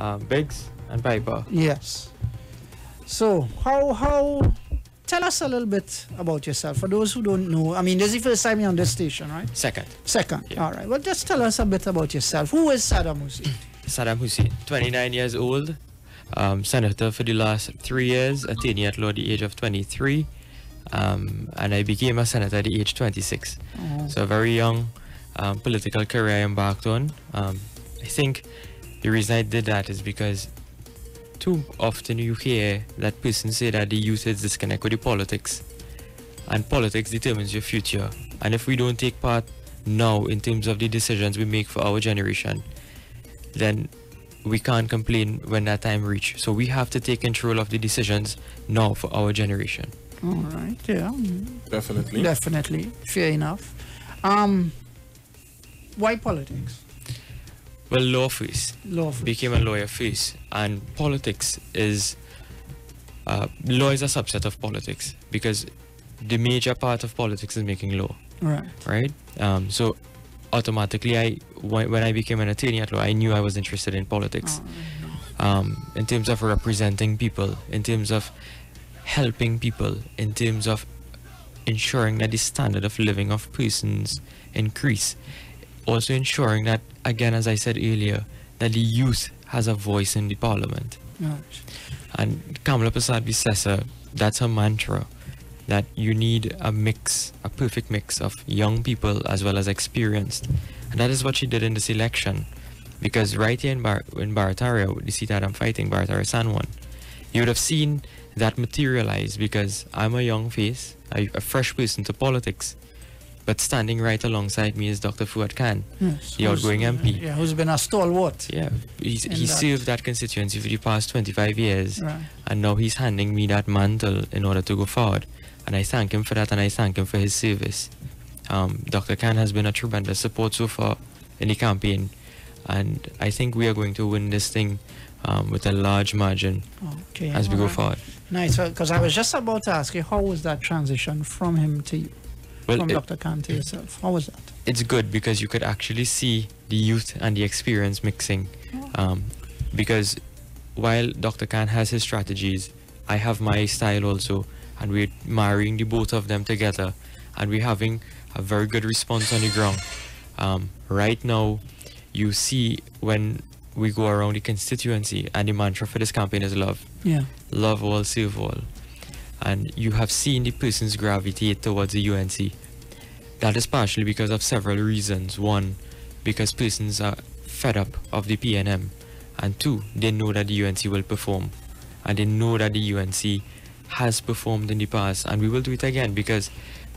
Bigz and Piper. Yes. So, how tell us a little bit about yourself. For those who don't know, I mean, this is the first time you're on this station, right? Second. Yeah. All right. Well, just tell us a bit about yourself. Who is Saddem Hosein? Saddem Hosein, 29 years old, senator for the last 3 years, attorney at law at the age of 23, and I became a senator at the age 26. So a very young political career I embarked on. I think the reason I did that is because too often you hear that person say that the youth is disconnected with the politics, and politics determines your future. And if we don't take part now in terms of the decisions we make for our generation, then we can't complain when that time reaches. So we have to take control of the decisions now for our generation. All right, yeah. Definitely. Fair enough. Why politics? Well, law first. Became a lawyer first. And politics is... law is a subset of politics, because the major part of politics is making law. Right? So automatically, when I became an attorney at law, I knew I was interested in politics. In terms of representing people, in terms of helping people, in terms of ensuring that the standard of living of persons increase. Also ensuring that, again, as I said earlier, that the youth has a voice in the parliament. And Kamala Prasad Bissessa, that's her mantra, that you need a mix, a perfect mix of young people as well as experienced. And that is what she did in this election. Because right here in Barataria, the seat that I'm fighting, Barataria San Juan, you would have seen that materialize, because I'm a young face, a fresh person to politics. But standing right alongside me is Dr. Fuad Khan, the outgoing MP. Yeah, who's been a stalwart. Yeah, he served that constituency for the past 25 years. And now he's handing me that mantle in order to go forward. And I thank him for that, and I thank him for his service. Dr. Khan has been a tremendous support so far in the campaign. And I think we are going to win this thing with a large margin as we go forward. Nice, because I was just about to ask you, how was that transition from him to you? Well, from Dr. Khan to yourself? How was that? It's good, because you could actually see the youth and the experience mixing. Because while Dr. Khan has his strategies, I have my style also, and we're marrying the both of them together, and we're having a very good response on the ground. Right now, you see when we go around the constituency, and the mantra for this campaign is love. Love all, serve all. And you have seen the persons gravitate towards the UNC. That is partially because of several reasons. One, because persons are fed up of the PNM. And two, they know that the UNC will perform. And they know that the UNC has performed in the past, and we will do it again, because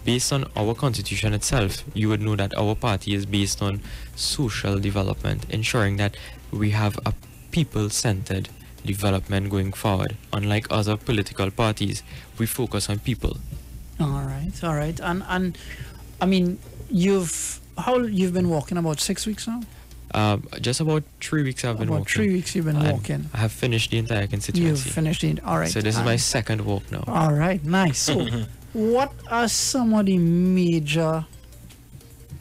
based on our constitution itself, you would know that our party is based on social development, ensuring that we have a people-centered development going forward. Unlike other political parties, we focus on people. All right. And I mean, you've been walking about 6 weeks now? Just about 3 weeks I've been walking. About 3 weeks you've been walking. I have finished the entire constituency. You've finished it, all right. So this is my second walk now. All right, nice. So what are some of the major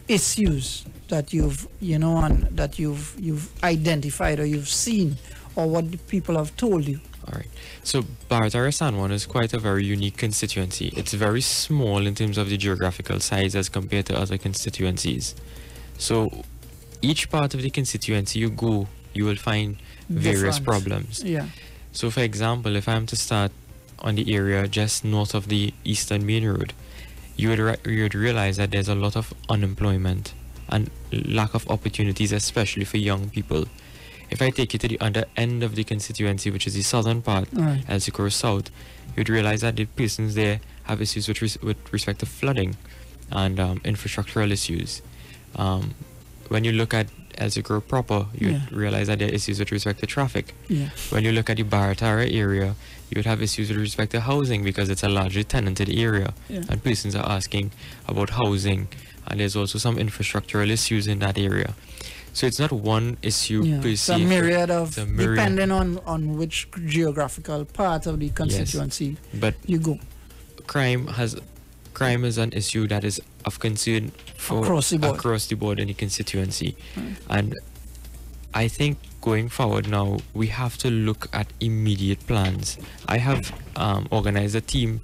issues that you've identified, or you've seen, or what the people have told you? All right. So Barataria San Juan is quite a very unique constituency. It's very small in terms of the geographical size as compared to other constituencies. So each part of the constituency you go, you will find various problems. So for example, if I'm to start on the area just north of the Eastern Main Road, you would realize that there's a lot of unemployment and lack of opportunities, especially for young people. If I take you to the other end of the constituency, which is the southern part, El Socorro South, you'd realize that the persons there have issues with respect to flooding and infrastructural issues. When you look at El Socorro proper, you would realize that there are issues with respect to traffic. When you look at the Barataria area, you would have issues with respect to housing, because it's a largely tenanted area, and persons are asking about housing, and there's also some infrastructural issues in that area. So it's not one issue per se. It's a myriad of, depending on which geographical part of the constituency but you go. Crime is an issue that is of concern for across the board in the constituency. And I think going forward now, we have to look at immediate plans. I have organized a team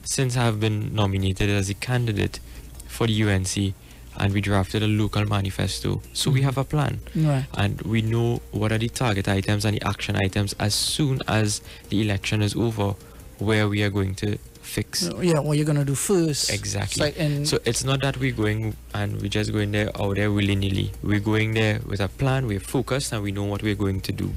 since I've been nominated as a candidate for the UNC, and we drafted a local manifesto. So we have a plan, and we know what are the target items and the action items as soon as the election is over, where we are going to fix. Yeah, what you're going to do first. Exactly. So it's not that we're going and we're just going there out there willy-nilly. We're going there with a plan, we're focused, and we know what we're going to do.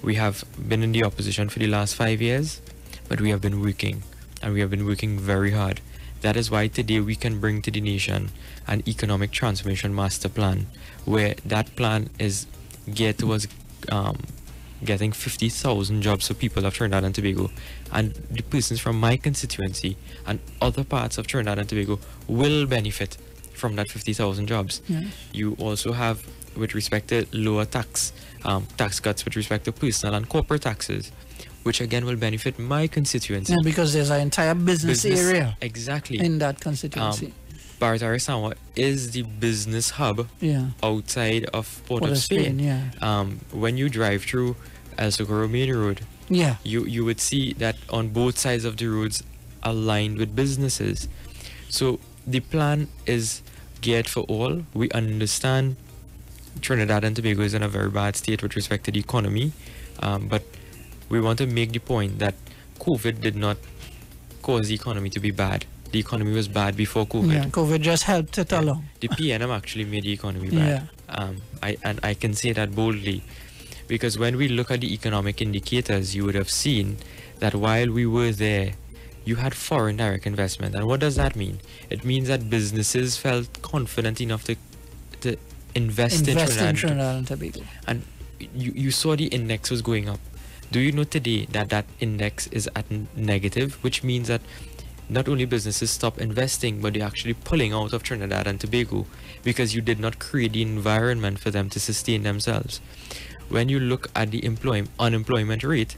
We have been in the opposition for the last 5 years, but we have been working, and we have been working very hard. That is why today we can bring to the nation an economic transformation master plan, where that plan is geared towards getting 50,000 jobs for people of Trinidad and Tobago, and the persons from my constituency and other parts of Trinidad and Tobago will benefit from that 50,000 jobs. You also have, with respect to lower tax cuts with respect to personal and corporate taxes, which again will benefit my constituency. Yeah, because there's an entire business area exactly in that constituency. Barataria is the business hub outside of Port of Spain. When you drive through El Socorro Main Road, you would see that on both sides of the roads are lined with businesses. So the plan is geared for all. We understand Trinidad and Tobago is in a very bad state with respect to the economy, but we want to make the point that COVID did not cause the economy to be bad. The economy was bad before COVID. Yeah, COVID just helped it along. The PNM actually made the economy bad. I can say that boldly, because when we look at the economic indicators, you would have seen that while we were there, you had foreign direct investment. And what does that mean? It means that businesses felt confident enough to invest in Trinidad and Tobago. And you saw the index was going up. Do you know today that that index is at negative, which means that not only businesses stop investing, but they're actually pulling out of Trinidad and Tobago because you did not create the environment for them to sustain themselves. When you look at the unemployment rate,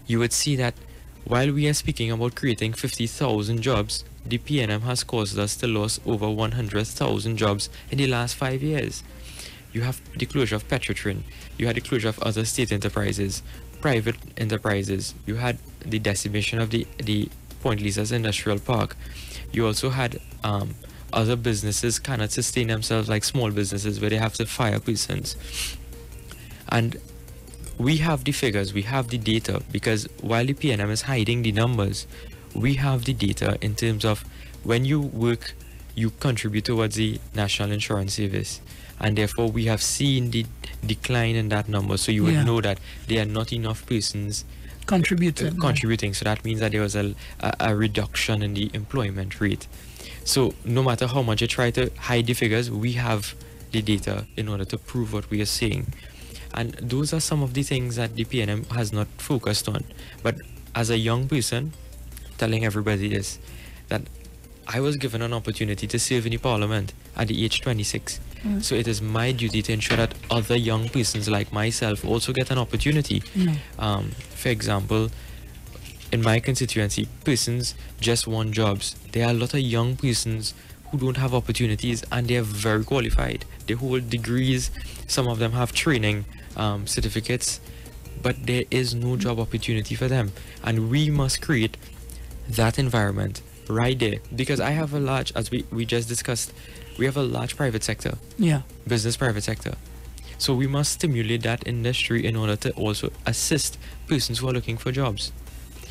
you would see that while we are speaking about creating 50,000 jobs, the PNM has caused us to lose over 100,000 jobs in the last 5 years. You have the closure of Petrotrin, you had the closure of other state enterprises, private enterprises, you had the decimation of the Point Lisa's industrial park. You also had other businesses cannot sustain themselves, like small businesses where they have to fire persons. And we have the figures, we have the data, because while the PNM is hiding the numbers, we have the data in terms of when you work, you contribute towards the National Insurance Service. And therefore we have seen the decline in that number. So you would know that there are not enough persons contributing. So that means that there was a reduction in the employment rate. So no matter how much you try to hide the figures, we have the data in order to prove what we are saying. And those are some of the things that the PNM has not focused on. But as a young person, telling everybody this, that I was given an opportunity to serve in the parliament at the age 26. So it is my duty to ensure that other young persons like myself also get an opportunity. For example, in my constituency, persons just want jobs. There are a lot of young persons who don't have opportunities, and they are very qualified. They hold degrees, some of them have training certificates, but there is no job opportunity for them. And we must create that environment right there, because I have a large, as we just discussed, we have a large private sector, business private sector. So we must stimulate that industry in order to also assist persons who are looking for jobs.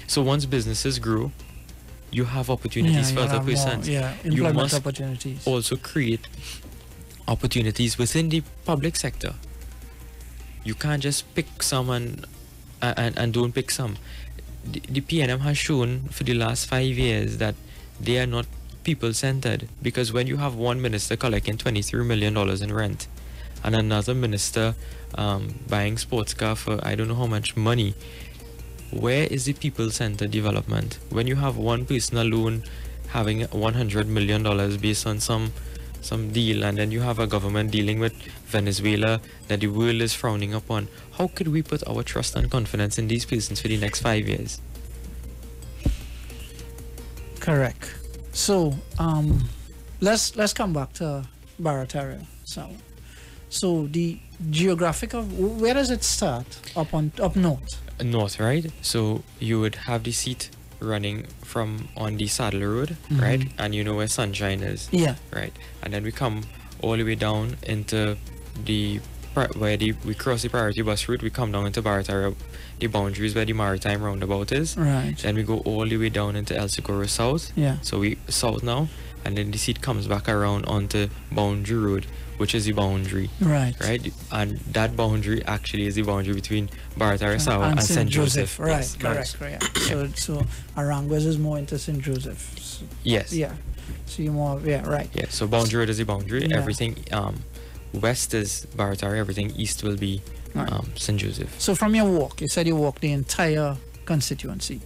So once businesses grow, you have opportunities for other persons. You must opportunities. Also create opportunities within the public sector. You can't just pick some and don't pick some. The PNM has shown for the last 5 years that they are not people-centered, because when you have one minister collecting $23 million in rent and another minister buying sports car for I don't know how much money, where is the people-centered development? When you have one person alone having $100 million based on some deal, and then you have a government dealing with Venezuela that the world is frowning upon, how could we put our trust and confidence in these persons for the next 5 years? Correct. So let's come back to Barataria. So the geographic of where does it start? Up north. North, right? So you would have the seat running from on the Saddle Road, right? And you know where Sunshine is. Yeah. Right. And then we come all the way down into we cross the priority bus route, we come down into Barataria, the boundaries where the maritime roundabout is. Right. Then we go all the way down into El Socorro South. Yeah. So we south now, and then the seat comes back around onto Boundary Road, which is the boundary. Right. Right. And that boundary actually is the boundary between Barataria South and St. Joseph. Right. Yes. Correct. Correct. So Aranguez is more into St. Joseph. So, yes. Yeah. So you more. Yeah. Right. Yeah. So Boundary Road is the boundary. Yeah. Everything west is Barataria. Everything east will be St. Joseph. So from your walk, you said you walked the entire constituency.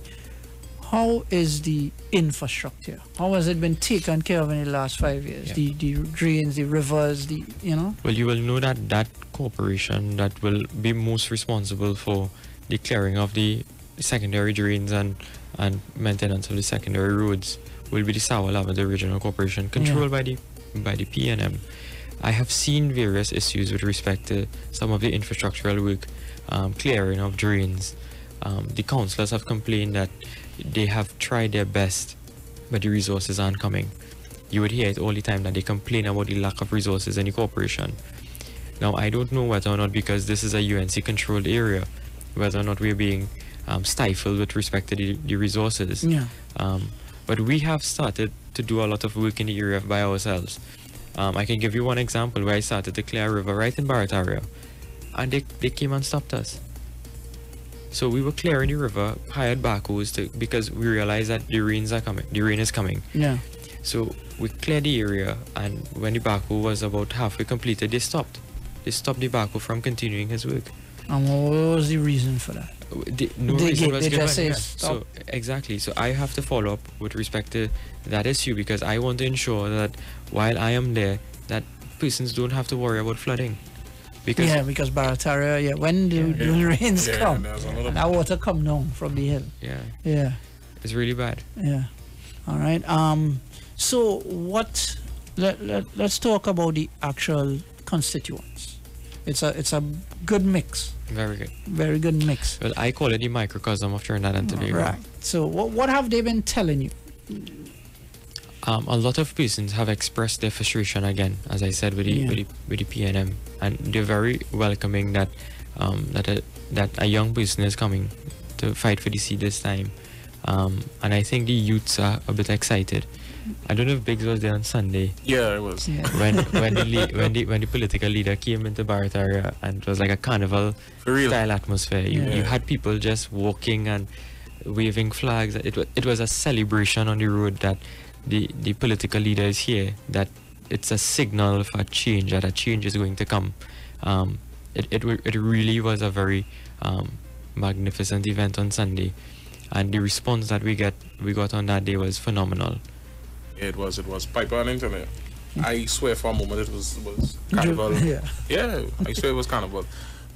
How is the infrastructure? How has it been taken care of in the last 5 years? Yeah. The drains, the rivers, Well, you will know that corporation that will be most responsible for the clearing of the secondary drains and maintenance of the secondary roads will be the Sour Lavender Regional Corporation, controlled by the PNM. I have seen various issues with respect to some of the infrastructural work, clearing of drains. The councillors have complained that they have tried their best, but the resources aren't coming. You would hear it all the time that they complain about the lack of resources in the corporation. Now, I don't know whether or not, because this is a UNC controlled area, whether or not we're being stifled with respect to the resources. Yeah. But we have started to do a lot of work in the area by ourselves. I can give you one example where I started to clear a river right in Barataria, and they came and stopped us. So we were clearing the river, hired backhoes because we realized that the rain is coming. Yeah. So we cleared the area, and when the backhoe was about halfway completed, they stopped. They stopped the backhoe from continuing his work. And what was the reason for that? No reason was given. Just say Yeah. stop. So exactly. So I have to follow up with respect to that issue, because I want to ensure that while I am there, that persons don't have to worry about flooding. Because Barataria, when the rains come, and that water come down from the hill. Yeah. Yeah. It's really bad. Yeah. All right. So what? Let's talk about the actual constituents. It's a good mix. Very good. Very good mix. Well, I call it the microcosm of Trinidad and Tobago. Right. So what have they been telling you? A lot of persons have expressed their frustration again, as I said, with the PNM, and they're very welcoming that a young person is coming to fight for the seat this time, and I think the youths are a bit excited. I don't know if Bigz was there on Sunday. Yeah, it was. Yeah. when the political leader came into Barataria, and it was like a carnival style atmosphere. You had people just walking and waving flags. It was a celebration on the road that the political leader is here, that it's a signal for change, that a change is going to come. It really was a very magnificent event on Sunday, and the response that we got on that day was phenomenal. It was Piper on internet. I swear for a moment it was carnival. Yeah, I swear it was carnival.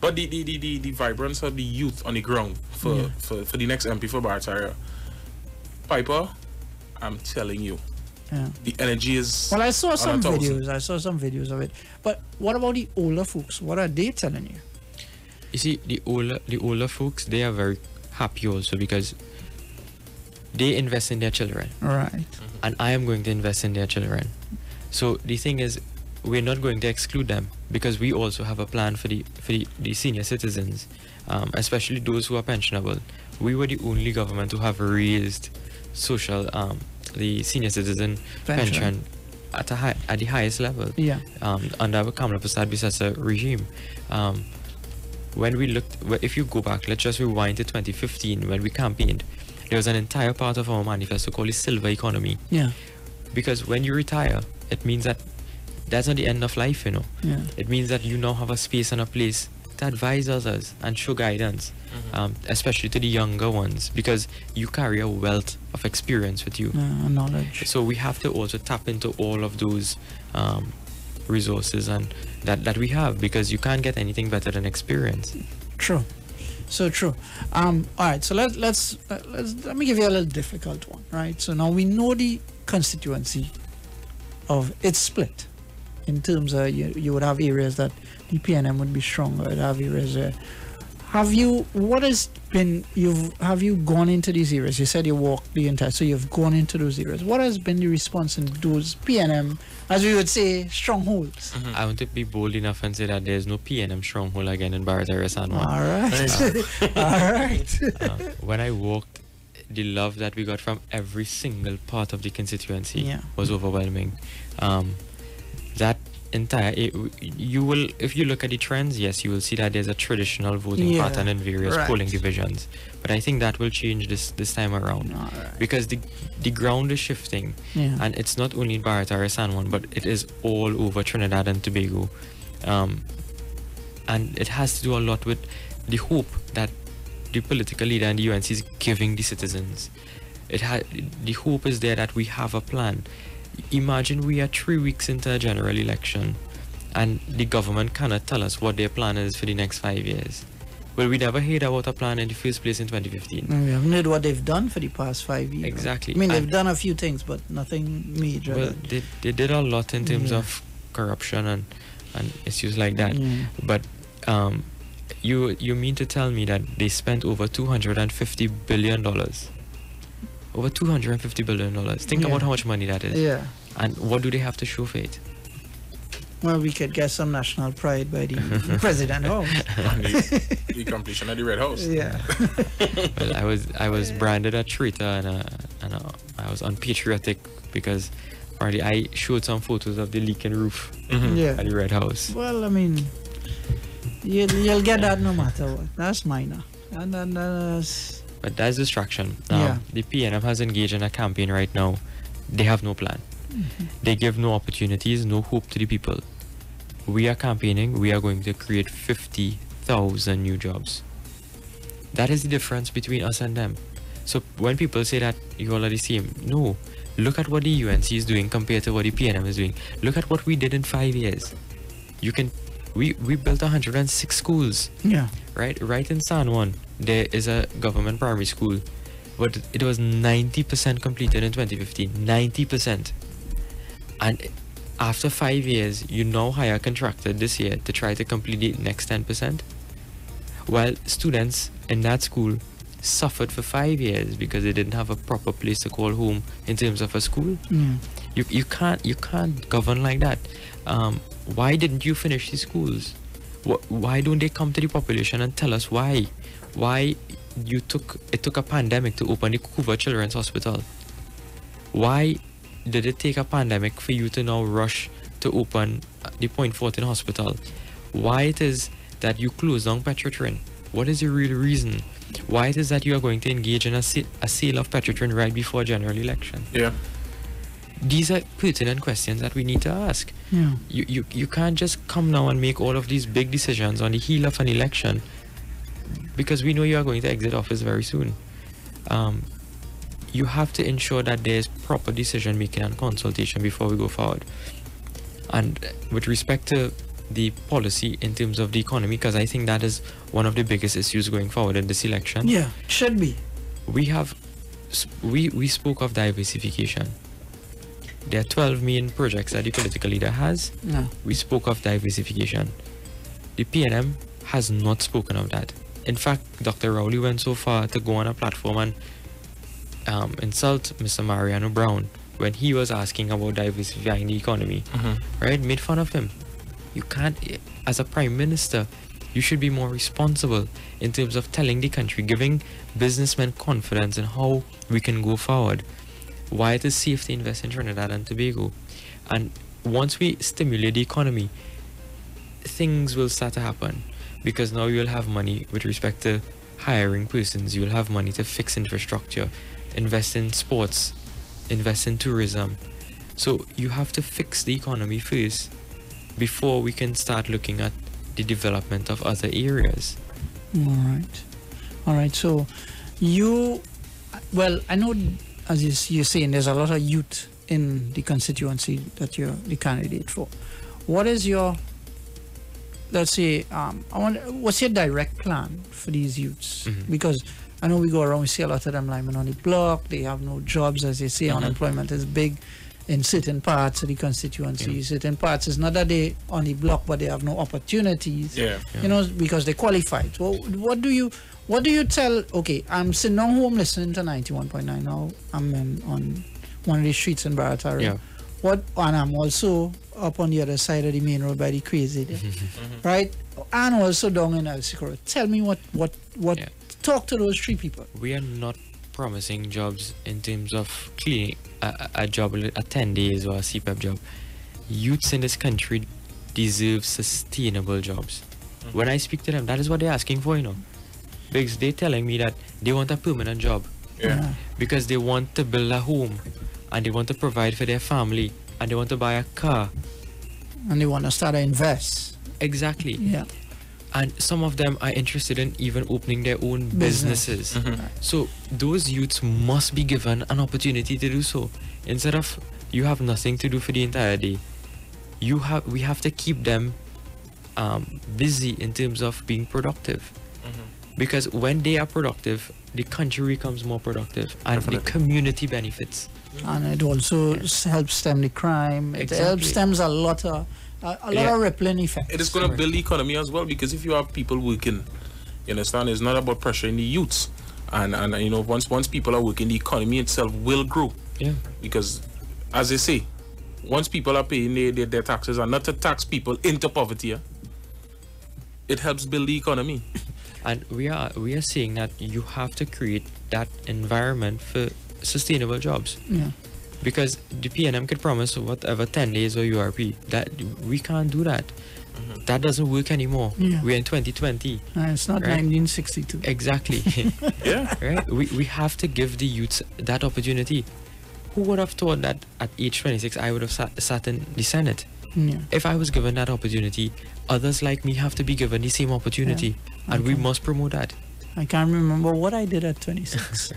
But the vibrance of the youth on the ground for the next MP for Barataria, Piper, I'm telling you, the energy is. Well, I saw some videos of it. But what about the older folks? What are they telling you? You see, the older folks, they are very happy also, because they invest in their children. Right. And I am going to invest in their children. So the thing is, we're not going to exclude them, because we also have a plan for the senior citizens, especially those who are pensionable. We were the only government to have raised the senior citizen pension at the highest level. Yeah. Under Kamala Prasad Bisasa regime. When we looked, if you go back, let's just rewind to 2015 when we campaigned. There was an entire part of our manifesto called the silver economy. Yeah. Because when you retire, it means that that's not the end of life, Yeah. It means that you now have a space and a place to advise others and show guidance, especially to the younger ones, because you carry a wealth of experience with you. Knowledge. So we have to also tap into all of those resources and that we have, because you can't get anything better than experience. True. So true. All right. So let me give you a little difficult one. Right. So now we know the constituency of it's split. in terms of you would have areas that the PNM would be stronger. You'd have areas where have you gone into these areas? You said you walked the entire, so you've gone into those areas. What has been the response in those PNM, as we would say, strongholds? Mm-hmm. I want to be bold enough and say that there's no PNM stronghold again in Barataria, San Juan. All right. All right. When I walked, the love that we got from every single part of the constituency was overwhelming. That entire, if you look at the trends, yes, you will see that there's a traditional voting pattern in various polling divisions. But I think that will change this time around because the ground is shifting, and it's not only in Barataria, San Juan, but it is all over Trinidad and Tobago, and it has to do a lot with the hope that the political leader and the UNC is giving the citizens. The hope is there that we have a plan. Imagine we are 3 weeks into a general election and the government cannot tell us what their plan is for the next 5 years. Well, we never heard about a plan in the first place in 2015. We haven't heard what they've done for the past 5 years. Exactly. I mean, they've done a few things, but nothing major. Well, they did a lot in terms of corruption and issues like that. But you mean to tell me that they spent over $250 billion? Over $250 billion. Think about how much money that is. Yeah. And what do they have to show for it? Well, we could get some national pride by the president house. The completion of the Red House. Yeah. Well, I was branded a traitor and I was unpatriotic because apparently I showed some photos of the leaking roof at the Red House. Well, I mean, you'll get that no matter what. That's minor. And then but that's distraction. The PNM has engaged in a campaign right now. They have no plan. They give no opportunities, no hope to the people. We are campaigning. We are going to create 50,000 new jobs. That is the difference between us and them. So when people say that you all are the same, no. Look at what the UNC is doing compared to what the PNM is doing. Look at what we did in 5 years. We built 106 schools. Yeah. Right in San Juan, there is a government primary school, but it was 90% completed in 2015. 90%. And after 5 years, you now hire a contractor this year to try to complete the next 10%. While students in that school suffered for 5 years because they didn't have a proper place to call home in terms of a school. You can't govern like that. Why didn't you finish the schools? Why don't they come to the population and tell us why? Why it took a pandemic to open the Cuba Children's Hospital? Why did it take a pandemic for you to now rush to open the Point Fortin Hospital? Why it is that you close down Petrotrin? What is the real reason? Why it is that you are going to engage in a sale of Petrotrin right before a general election? Yeah. These are pertinent questions that we need to ask. Yeah. You can't just come now and make all of these big decisions on the heel of an election because we know you are going to exit office very soon. You have to ensure that there's proper decision making and consultation before we go forward. And with respect to the policy in terms of the economy, because I think that is one of the biggest issues going forward in this election. Yeah, should be. We spoke of diversification. There are 12 main projects that the political leader has. No. We spoke of diversification. The PNM has not spoken of that. In fact, Dr. Rowley went so far to go on a platform and insult Mr. Mariano Brown when he was asking about diversifying the economy. Right? Made fun of him. You can't, as a prime minister, you should be more responsible in terms of telling the country, giving businessmen confidence in how we can go forward. Why it is safe to invest in Trinidad and Tobago. And once we stimulate the economy, things will start to happen. Because now you'll have money with respect to hiring persons. You'll have money to fix infrastructure, invest in sports, invest in tourism. So you have to fix the economy first before we can start looking at the development of other areas. All right. So I know, as you're saying, there's a lot of youth in the constituency that you're the candidate for. What is your, let's say, what's your direct plan for these youths? Because I know we go around, we see a lot of them lying on the block, they have no jobs, as they say, unemployment is big. in certain parts of the constituency. Certain parts, it's not that they on the block, but they have no opportunities. You know, because they qualified. So what do you tell? Okay, I'm sitting on home listening to 91.9 now. I'm on one of the streets in Barataria. And I'm also up on the other side of the main road by the crazy there, right? And also down in El Sicuro. Tell me what talk to those three people. We are not promising jobs in terms of cleaning a job, a 10 days or a CPAP job. Youths in this country deserve sustainable jobs. When I speak to them, that is what they're asking for, you know. Because they're telling me that they want a permanent job. Because they want to build a home and they want to provide for their family and they want to buy a car. And they want to start to invest. Exactly. Yeah. And some of them are interested in even opening their own businesses. So those youths must be given an opportunity to do so. Instead of you have nothing to do for the entire day, we have to keep them busy in terms of being productive. Because when they are productive, the country becomes more productive and the community benefits. And it also helps stem the crime. It helps stems a lot of rippling effects. It is going to build the economy as well, because if you have people working, you understand, it's not about pressuring the youths. And you know, once people are working, the economy itself will grow. Because, as they say, once people are paying their taxes, and not to tax people into poverty, it helps build the economy. And we are saying that you have to create that environment for sustainable jobs. Because the PNM could promise whatever 10 days or URP, that we can't do that. That doesn't work anymore. We're in 2020. It's not 1962. Exactly. Right? We have to give the youths that opportunity. Who would have thought that at age 26 I would have sat in the Senate? If I was given that opportunity, others like me have to be given the same opportunity. And we must promote that. I can't remember what I did at 26.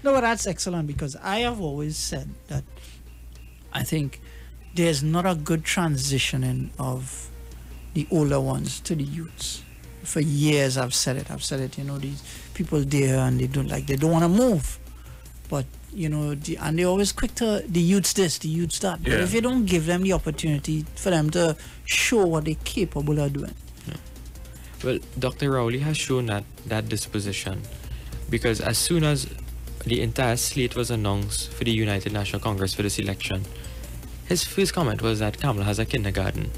No, but that's excellent, because I have always said that I think there's not a good transitioning of the older ones to the youths. For years I've said it, you know, these people there and they don't want to move. But, you know, and they're always quick to the youths this, the youths that. But if you don't give them the opportunity for them to show what they're capable of doing. Well, Dr. Rowley has shown that disposition, because as soon as the entire slate was announced for the United National Congress for this election, his first comment was that Kamala has a kindergarten.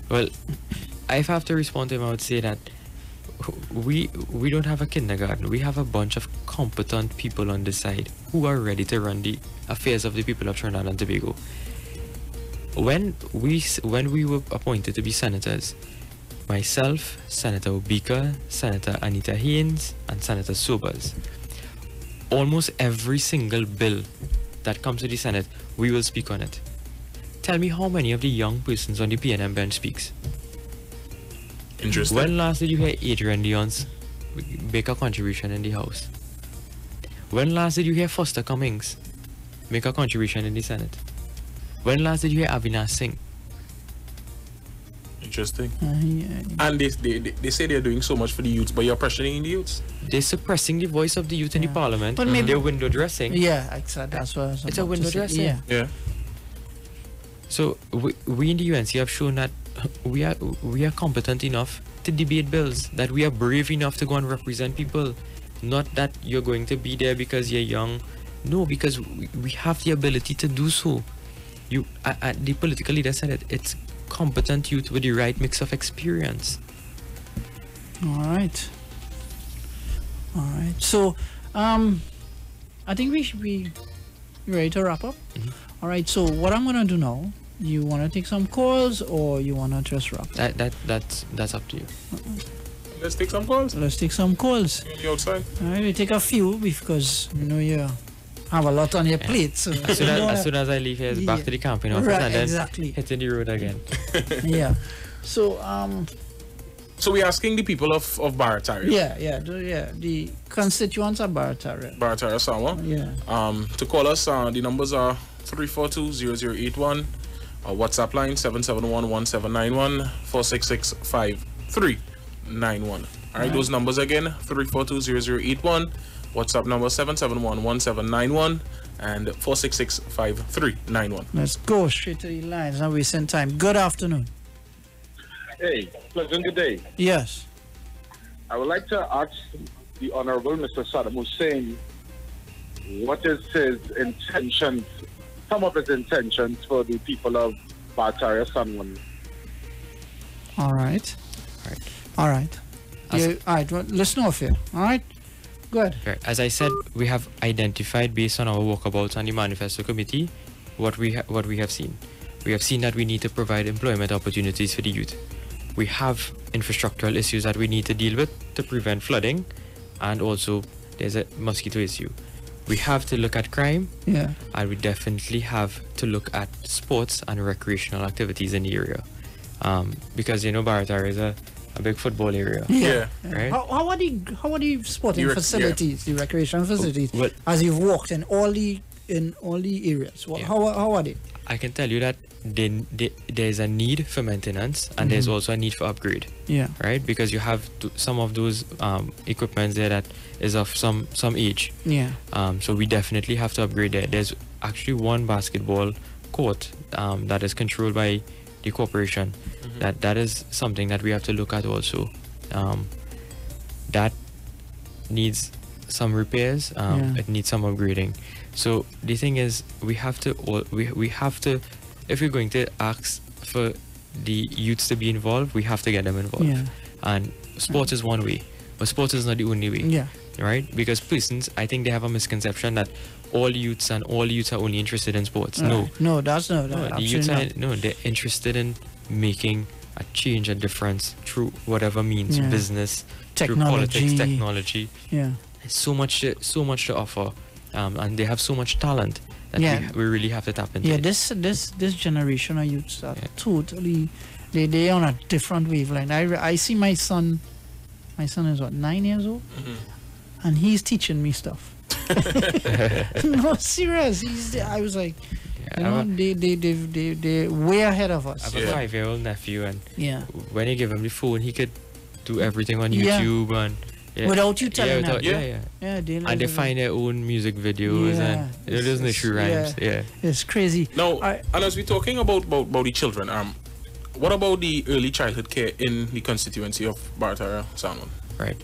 Well, if I have to respond to him, I would say that we don't have a kindergarten. We have a bunch of competent people on this side who are ready to run the affairs of the people of Trinidad and Tobago. When we were appointed to be senators, myself, Senator Obika, Senator Anita Haynes, and Senator Sobers, almost every single bill that comes to the Senate, we will speak on it. Tell me how many of the young persons on the PNM bench speaks. Interesting. When last did you hear Adrian Leon's make a contribution in the House? When last did you hear Foster Cummings make a contribution in the Senate? When last did you hear Avinash Singh? Interesting. And they say they're doing so much for the youths, but you're pressuring the youths. They're suppressing the voice of the youth in the parliament. But maybe they're window dressing. Exactly. That's what I was It's a window dressing. So we in the UNC have shown that we are competent enough to debate bills, that we are brave enough to go and represent people. Not that you're going to be there because you're young. No, because we have the ability to do so. The political leader said it. It's competent youth with the right mix of experience. All right. So, I think we should be ready to wrap up. All right. So, what I'm gonna do now? You wanna take some calls, or you wanna just wrap? That's up to you. Let's take some calls. Let's take some calls. You outside? All right. We take a few because you know you have a lot on your plate. So as soon as I leave here, it's back to the campaign office and then hitting the road again. So we're asking the people of Barataria. The constituents of Barataria Sawa. To call us, the numbers are 342-0081. Our WhatsApp line 771-1791 466-5391. Alright, those numbers again, 342-0081. WhatsApp number 771-1791 and 466-5391. Let's go straight to the lines. Not wasting time. Good afternoon. Hey, pleasant good day. Yes. I would like to ask the Honorable Mr. Saddem Hosein what is his intentions, some of his intentions for the people of Barataria, San Juan. All right. All right. Well, listen off here. All right. Good. As I said, we have identified based on our walkabouts and the manifesto committee what we have seen. We have seen that we need to provide employment opportunities for the youth. We have infrastructural issues that we need to deal with to prevent flooding, and also there's a mosquito issue. We have to look at crime, and we definitely have to look at sports and recreational activities in the area, because Barataria is a big football area. Right. How are the sporting facilities, the recreational facilities, as you've walked in all the areas? How are they? I can tell you that there's a need for maintenance, and there's also a need for upgrade. Right, because you have some of those equipments there that is of some age. So we definitely have to upgrade there. There's actually one basketball court that is controlled by the corporation. That is something that we have to look at also. That needs some repairs. It needs some upgrading. So the thing is, we have to if we're going to ask for the youths to be involved, we have to get them involved. And sport is one way, but sport is not the only way. Right? Because persons, I think they have a misconception that all youths are only interested in sports. No, that's not. The youths they're interested in making a change, a difference through whatever means, business, technology, through politics, technology. There's so much to offer, and they have so much talent that we really have to tap into. This generation of youths are totally they on a different wavelength. I see my son is what, 9 years old, and he's teaching me stuff. No, serious. I was like, they're way ahead of us. I have a 5-year-old nephew, and when you give him the phone, he could do everything on YouTube and without you telling them. And they find their own music videos and there's nursery rhymes. It's crazy. Now, and as we're talking about the children, what about the early childhood care in the constituency of Barataria, San Juan? Right.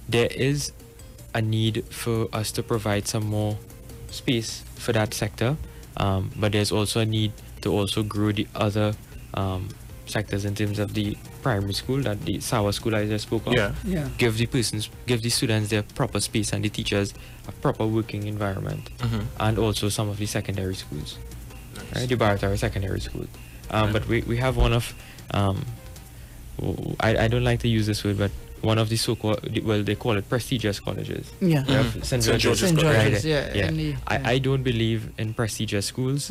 There is a need for us to provide some more space for that sector, but there's also a need to also grow the other sectors in terms of the primary school, that the Sawa school I just spoke of. Give the students their proper space and the teachers a proper working environment, and also some of the secondary schools, right? The Barataria secondary school. But we have one of I don't like to use this word, but one of the so-called, they call it prestigious colleges. St. George's College. I don't believe in prestigious schools,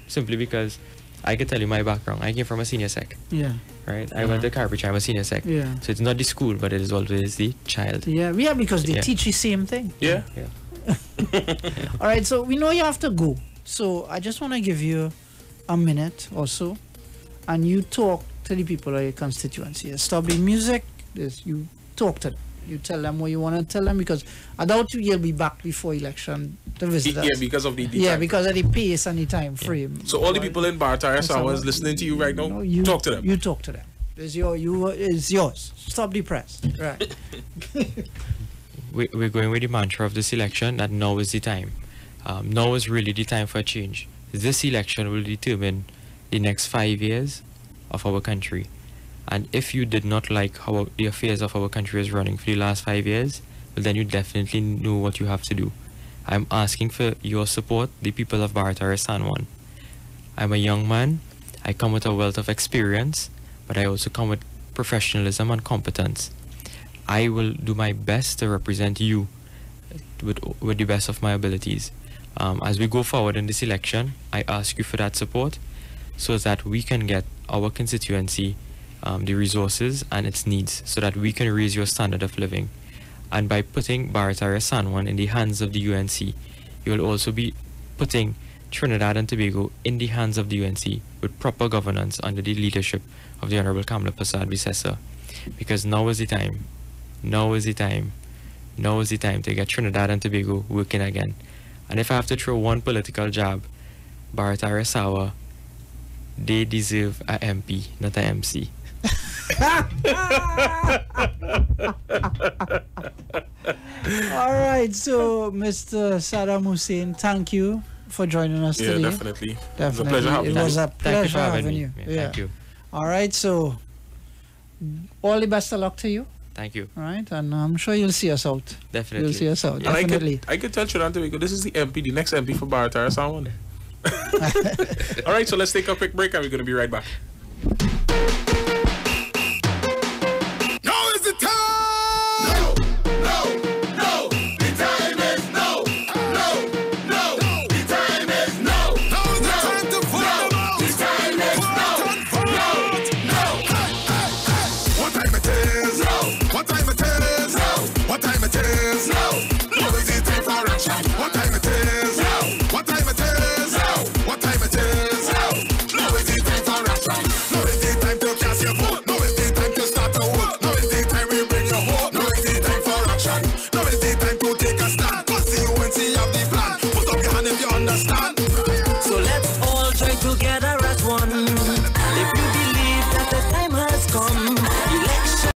simply because I can tell you my background. I came from a senior sec. Right? I went to Carpentry, I'm a senior sec. So it's not the school, but it is always the child. Because they teach the same thing. All right, so we know you have to go. So I just want to give you a minute or so, and you talk to the people of your constituency. Stop the music. You talk to them. You tell them what you want to tell them, because I doubt you'll be back before election to visit us. Because of the because of the pace and the time frame. So all the people in Barataria, so I was listening to you right now. Talk to them. You talk to them. It's yours. Stop the press. Right. We're going with the mantra of this election that now is the time. Now is really the time for a change. This election will determine the next 5 years of our country. And if you did not like how the affairs of our country is running for the last 5 years, well, then you definitely know what you have to do. I'm asking for your support, the people of Barataria, San Juan. I'm a young man. I come with a wealth of experience, but I also come with professionalism and competence. I will do my best to represent you with the best of my abilities. As we go forward in this election, I ask you for that support so that we can get our constituency the resources and its needs, so that we can raise your standard of living. And by putting Barataria San Juan in the hands of the UNC, you will also be putting Trinidad and Tobago in the hands of the UNC with proper governance under the leadership of the Honorable Kamala Prasad Visesa. Because now is the time now is the time to get Trinidad and Tobago working again. And if I have to throw one political jab, Barataria Sawa, they deserve a MP, not a MC. All right, so Mr. Saddem Hosein, thank you for joining us today. Definitely. Definitely. It was a pleasure having you. Yeah. Thank you. All right, so all the best of luck to you. Thank you. All right, and I'm sure you'll see us out. Definitely. You'll see us out. And Definitely. I could tell Trinidad and Tobago, this is the MP, the next MP for Barataria Sound. All right, so let's take a quick break and we're going to be right back. Now is the time! No, no, no. The time is no. No, no. The time is no. Now is the time to vote them out. The time is no. No, no. What time it is? No. What time it is? No. What time it is? No. Now is the time for action. What time it is? No. What time it is? No. What time it is? No. Now is the time for action. Now is the time to cast your vote. Now is the time to start to work. Now is the time we bring your hope. Now is the time for action. Now is the time to take a stand. Cause the UNC have the plan. Put up your hand if you understand.